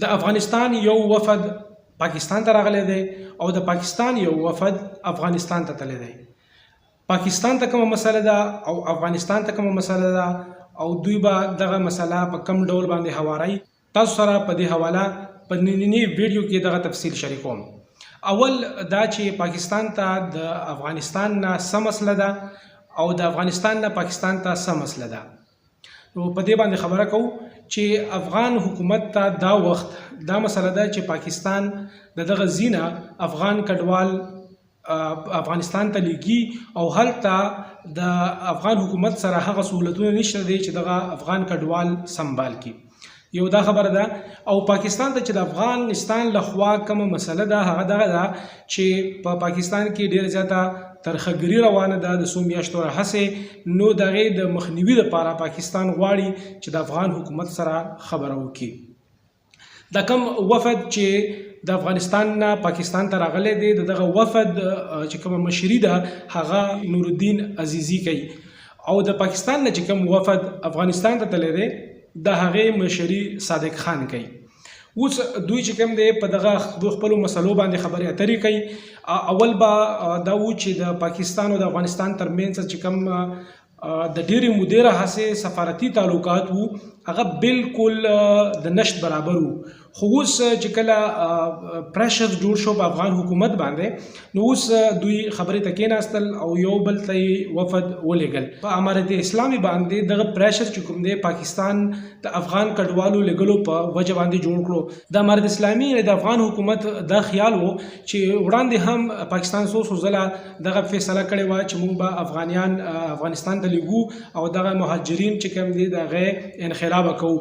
د افغانستان یو وفد پاکستان ته راغلی دی او د پاکستان یو وفد افغانستان ته تللی دی. پاکستان ته کومه مسله ده او افغانستان ته کومه مسله ده او دوی به دغه مسله په کم ډول باندې هواري. تاسو سره په دې حواله په نننی ویډیو کې دغه تفصیل شریکوم. اول دا چې پاکستان ته د افغانستان نه څه مسله ده او د افغانستان نه پاکستان ته څه مسله ده. نو په دې باندې خبره کوو چې افغان حکومت ته دا وخت دا مسله ده چې پاکستان دغه زینه افغان کډوال افغانستان ته لیږي او هلته د افغان حکومت سره هغه سہولتونه نشته دی چې دغه افغان کډوال سنبال کړي. یو دا خبره ده. او پاکستان ته چې د افغانستان لخوا کومه مسله ده هغه دغه ده چې په پاکستان کې ډېره زیاته ترخګري روانه ده د څو میاشتو راهیسې. نو د هغې د مخنیوي لپاره پاکستان غواړي چې د افغان حکومت سره خبره وکړي. دا کوم وفد چې د افغانستان نه پاکستان ته راغلی دی دغه وفد چې کومه مشري ده هغه نورالدین عزیزي کوي او د پاکستان نه چې کوم وفد افغانستان ته تللی دی د هغې مشري صادق خان کوي. اوس دوی چې کوم دی په دغه خپلو مسلو باندې خبرې اترې کوي. اول به دا و چې د پاکستان او د افغانستان ترمنځ چې کوم د ډېرې مودې راهیسې سفارتي تعلقات وو هغه بالکل د نشت برابر وو. خو اوس چې کله پریشر جوړ شو په افغان حکومت باندې نو اوس دوی خبرې ته کېناستل او یو بل ته یې وفد ولېږل. په امارت اسلامي باندې دغه پریشر چې کوم دی پاکستان د افغان کډوالو لېږلو په وجه باندې جوړ کړو. د امارت اسلامي د افغان حکومت دا خیال و چې وړاندې هم پاکستان څو ځله دغه فیصله کړې وه چې موږ به افغانیان افغانستان ته لیږو او دغه مهاجرین چې کوم دي د هغې انخلا به کوو.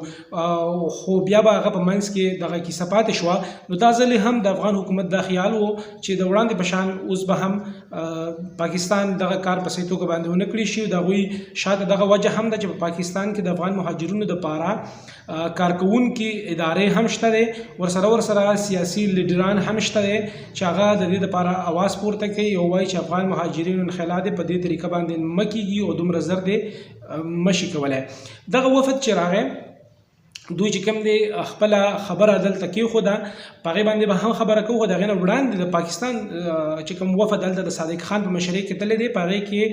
خو بیا به هغه په منځ کې دغه کیسه پاتې شوه. نو دا ځل هم د افغان حکومت دا خیال و چې د وړاندې په شان اوس به هم پاکستان دغه کار په صحیح توګه باندې ونه کړي شي. د هغوی شاته دغه وجه هم ده چې په پاکستان کې د افغان مهاجرینو دپاره کارکوونکي ادارې هم شته دی ورسره سیاسي لیډران هم شته دی چې هغه د دې دپاره اواز پورته کوي او وایي چې افغان مهاجرینو انخلا دی په دې طریقه باندې مه کېږي او دومره زر دی مشي کولی. دغه وفد چې راغی دوی چې کوم دی خپله خبره دلته کېښوده په هغې باندې به هم خبره کوو. خو د هغې نه وړاندې د پاکستان چې کوم وفد دلته د صادق خان په مشرۍ کې تللی دی په هغې کې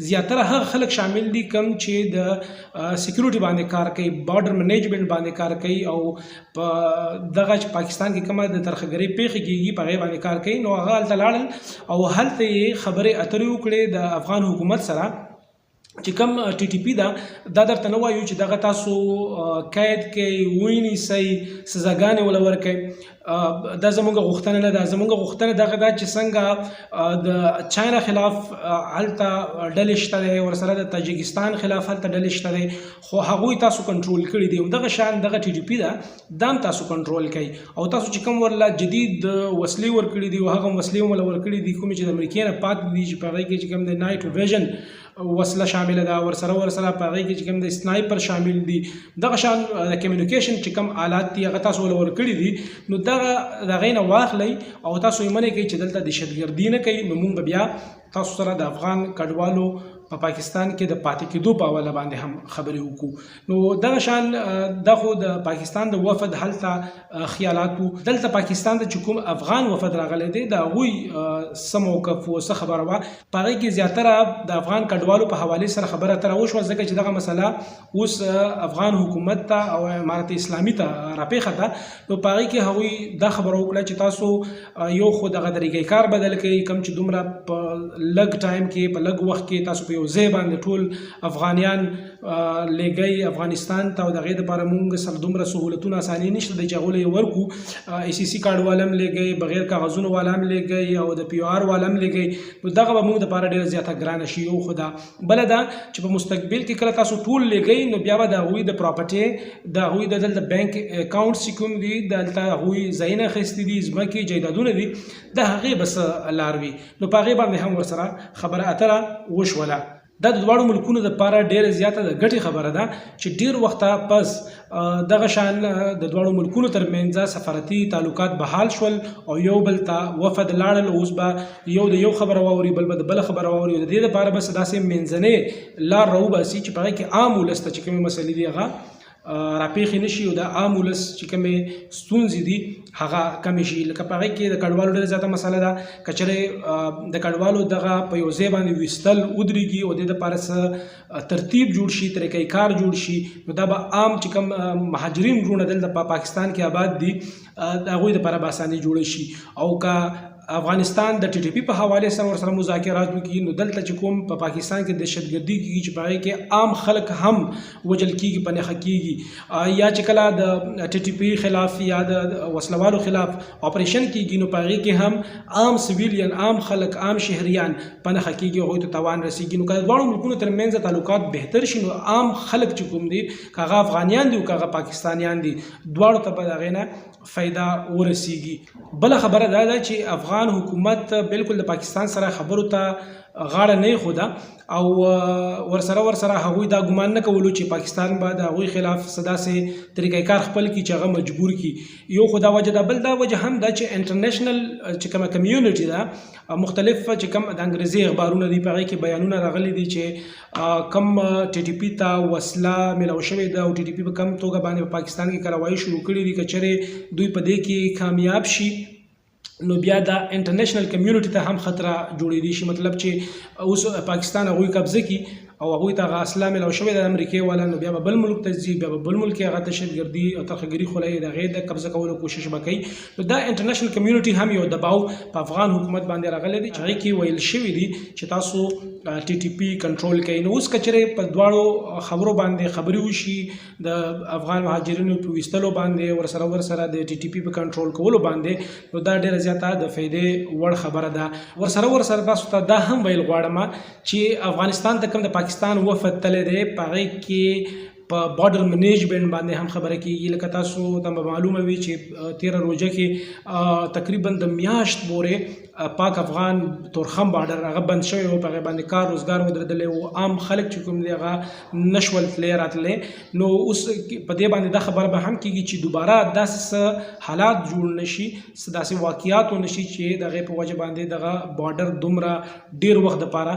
زیاتره هغه خلک شامل دي کوم چې د سکیورټي باندې کار کوي بارډر منیجمنټ باندې کار کوي او په دغه چې پاکستان کې کومه د ترخګرۍ پیښې کېږي په هغې باندې کار کوي. نو هغه هلته لاړل او هلته یې خبرې اترې وکړې د افغان حکومت سره چې کوم ټي ټي پي ده دا درته نه وایو چې دغه تاسو قید کوئ ونیسئ سزاګانې وله ورکوئ. دا زموږ غوښتنه نه ده. زموږ غوښتنه دغه ده چې څنګه د چاینا خلاف هلته ډلې شته دی ورسره د تاجکستان خلاف هلته ډلې شته دی خو هغوی تاسو کنټرول کړي دي. همدغه شان دغه ټي ټي پي ده دا هم تاسو کنټرول کوئ او تاسو چې کوم ورله جدید وسلې ورکړي دي او هغه وسلې هم وله ورکړي دي کومې چې د امریکې نه پاتې دي چې په هغې کې چې کوم د نایټ ویژن وسله شامله ده ورسره په هغې کې چې کوم د سنایپر شامل دي دغه شان د کمیونیکیشن چې کوم آلات دي هغه تاسو وله ورکړي دي. نو دغه د هغې نه واخلئ او تاسو یې منې کوئ چې دلته دهشتګردي نه کوي. نو موږ به بیا تاسو سره د افغان کډوالو په پاکستان کې د پاتې کېدو په حواله باندې هم خبرې وکړو. نو دغه شان دا خو د پاکستان د وفد هلته خیالات وو. دلته پاکستان ته چې کوم افغان وفد راغلی دی د هغوی څه موقف و څه خبره وه په هغې کې زیاتره د افغان کډوالو په حوالې سره خبره اتره وشوه ځکه چې دغه مسله اوس افغان حکومت ته او امارت اسلامي ته راپېښه ده. نو په هغې کې هغوی دا خبره وکړه چې تاسو یو خو دغه طریقې کار بدل کوي کوم چې دومره په لږ ټایم کې په لږ وخت کې تاسو په یو ځای باندې ټول افغانیان لیږئ افغانستان ته او د هغې دپاره موږ سره دومره سهولتونه اساني نشته دی چې هغوی له یې ورکړو. ای سی سی کارډ والا هم لیږئ بغیر کاغذونو والا هم لیږئ او د پی او آر والا هم لیږئ. نو دغه به موږ دپاره ډېره زیاته ګرانه شي. یو خو دا بله ده چې په مستقبل کې کله تاسو ټول لیږئ نو بیا به د هغوی د پراپرټۍ د هغوی د دلته بینک اکاونټس چې کوم دي دلته هغوی ځایونه اخیستي دي ځمکې جایدادونه دي د هغې به څه لار وي. نو په هغې باندې هم ورسره خبره اتره وشوله. دا د دواړو ملکونو دپاره ډېره زیاته د ګټې خبره ده چې ډېر وخته پس دغه شان د دواړو ملکونو ترمنځ سفارتي تعلقات بحال شول او یو بل ته وفد لاړل. اوس به یو د یو خبره واوري بل به د بله خبره واوري. د دې دپاره بس داسې منځنۍ لار راوباسي چې په هغې کې عام ولس ته چې کومې مسلې دي هغه راپېښې نه شي او د عام ولس چې کومې ستونزې دي هغه کمې شي. لکه په هغې کې د کډوالو ډېره زیاته مسله ده. که چېرې د کډوالو دغه په یو ځای باندې ویستل ودرېږي او د دې دپاره څه ترتیب جوړ شي، طریقې کار جوړ شي، نو دا به عام چې کوم مهاجرین وروڼه دلته په پاکستان کې آباد دي د هغوی دپاره به اساني جوړه شي. او که افغانستان د ټي ټي پي په حواله سره ورسره مذاکرات وکړي، نو دلته چې کوم په پاکستان کې دهشتګردي کېږي چې په هغې کې عام خلک هم وژل کېږي، په نښه کېږي، یا چې کله د ټي ټي پي خلاف یا د وسلوالو خلاف اپریشن کېږي، نو په هغې کې هم عام سویلین، عام خلک، عام شهریان په نښه کېږي، هغوی ته تاوان رسېږي. نو که د دواړو ملکونو ترمنځ تعلقات بهتر شي، نو عام خلک چې کوم دي، که هغه افغانیان دي او که هغه پاکستانیان دي، دواړو ته به د هغې نه فایده ورسیږي. بله خبره دا ده چې افغان حکومت بالکل د پاکستان سره خبرو ته غاړه نه ایښوده او ورسره هغوی دا ګمان نه کولو چې پاکستان به د هغوی خلاف څه داسې طریقې کار خپل کړي چې هغه مجبور کړي. یو خو دا وجه ده. بل دا وجه هم ده چې انټرنیشنل چې کومه کمیونټي ده، مختلف چې کوم د انګریزي اخبارونه دي، په هغې کې بیانونه راغلي دي چې کم ټي ټي پي ته وسله میلاو شوې ده او ټي ټي پي په کم توګه باندې په پاکستان کې کاروایي شروع کړي دي. که چېرې دوی په دې کې کامیاب شي، نو بیا د انټرنیشنل کمیونټي ته هم خطره جوړېدی شي. مطلب چې اوس پاکستان هغوی قبضه کړي او هغوی ته هغه اسلحه میلاو شوې ده د امریکې والا، نو بیا به بل ملک ته ځي، بیا به بل ملک کې هغه دهشتګردي او ترخهګري خولوي، د هغې د قبضه کولو کوشش به کوي. نو دا انټرنیشنل کمیونټي هم یو دباو په افغان حکومت باندې راغلی دی چې هغې کې ویل شوي دي چې تاسو ټي ټي پي کنټرول کوي. نو اوس که چېرې په دواړو خبرو باندې خبرې وشي، د افغان مهاجرینو په ویستلو باندې، ورسره د ټي ټي پي په کنټرول کولو باندې، نو دا ډېره زیاته د فایدې وړ خبره ده. ورسره تاسو ته دا هم ویل غواړم چې افغانستان ته کوم د پاکستان وفد تللی دی، په هغې کې په بارډر منیجمنټ باندې هم خبره کېږي. لکه تاسو ته به معلومه وي چې 13 روژه کې تقریبا د میاشت پورې پاک افغان تورخم بارډر هغه بند شوی و، په هغې باندې کار روزګار ودرېدلی و، عام خلک چې کوم دی هغه نشول تللی راتللی. نو اوس په دې باندې دا خبره به هم کېږي چې دوباره داسې څه حالات جوړ نه شي، څه داسې واقعات ونه شي چې د هغې په وجه باندې دغه بارډر دومره ډېر وخت دپاره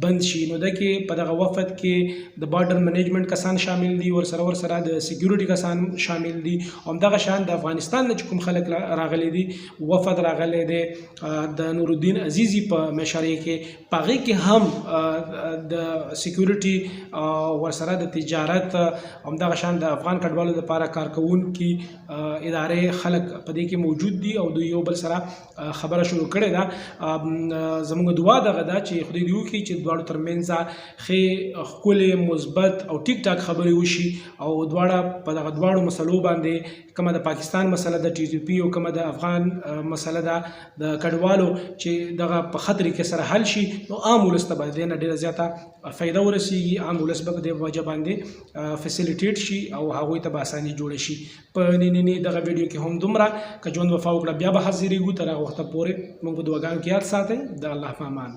بند شي. نو ده کې په دغه وفد کې د بارډر منیجمنټ کسان شامل دي، ورسره د سیکیورټي کسان شامل دي، او همدغه شان د افغانستان نه چې کوم خلک راغلي دي، وفد راغلی دی د نورالدین عزیزي په مشرۍ کې، په هغې کې هم د سیکیورټي ورسره د تجارت، همدغه شان د افغان کډوالو لپاره کارکوونکي ادارې خلک په دې کې موجود دي او دوی یو بل سره خبره شروع کړې ده. زموږ دعا دغه ده چې خدای دې وکړي چې دواړو ترمنځ ښې ښکلې مثبت او ټیک ټاک خبرې وشي او دواړه په دغه دواړو مسلو باندې، کومه د پاکستان مسله د ټي ټي پي او کومه د افغان مسله ده د کډوالو، چې دغه په ښه طریقې سره حل شي، نو عام ولس ته به د دې نه ډېره زیاته فایده ورسېږي. عام ولس به په دې وجه باندې فیسیلیټیټ شي او هغوی ته به اساني جوړه شي. په ننني دغه ویډیو کې هم دومره. که ژوند وفا وکړه بیا به حاضرېږو. تر هغه وخته پورې موږ په دعاګانو کې یاد ساتئ. د الله په امان.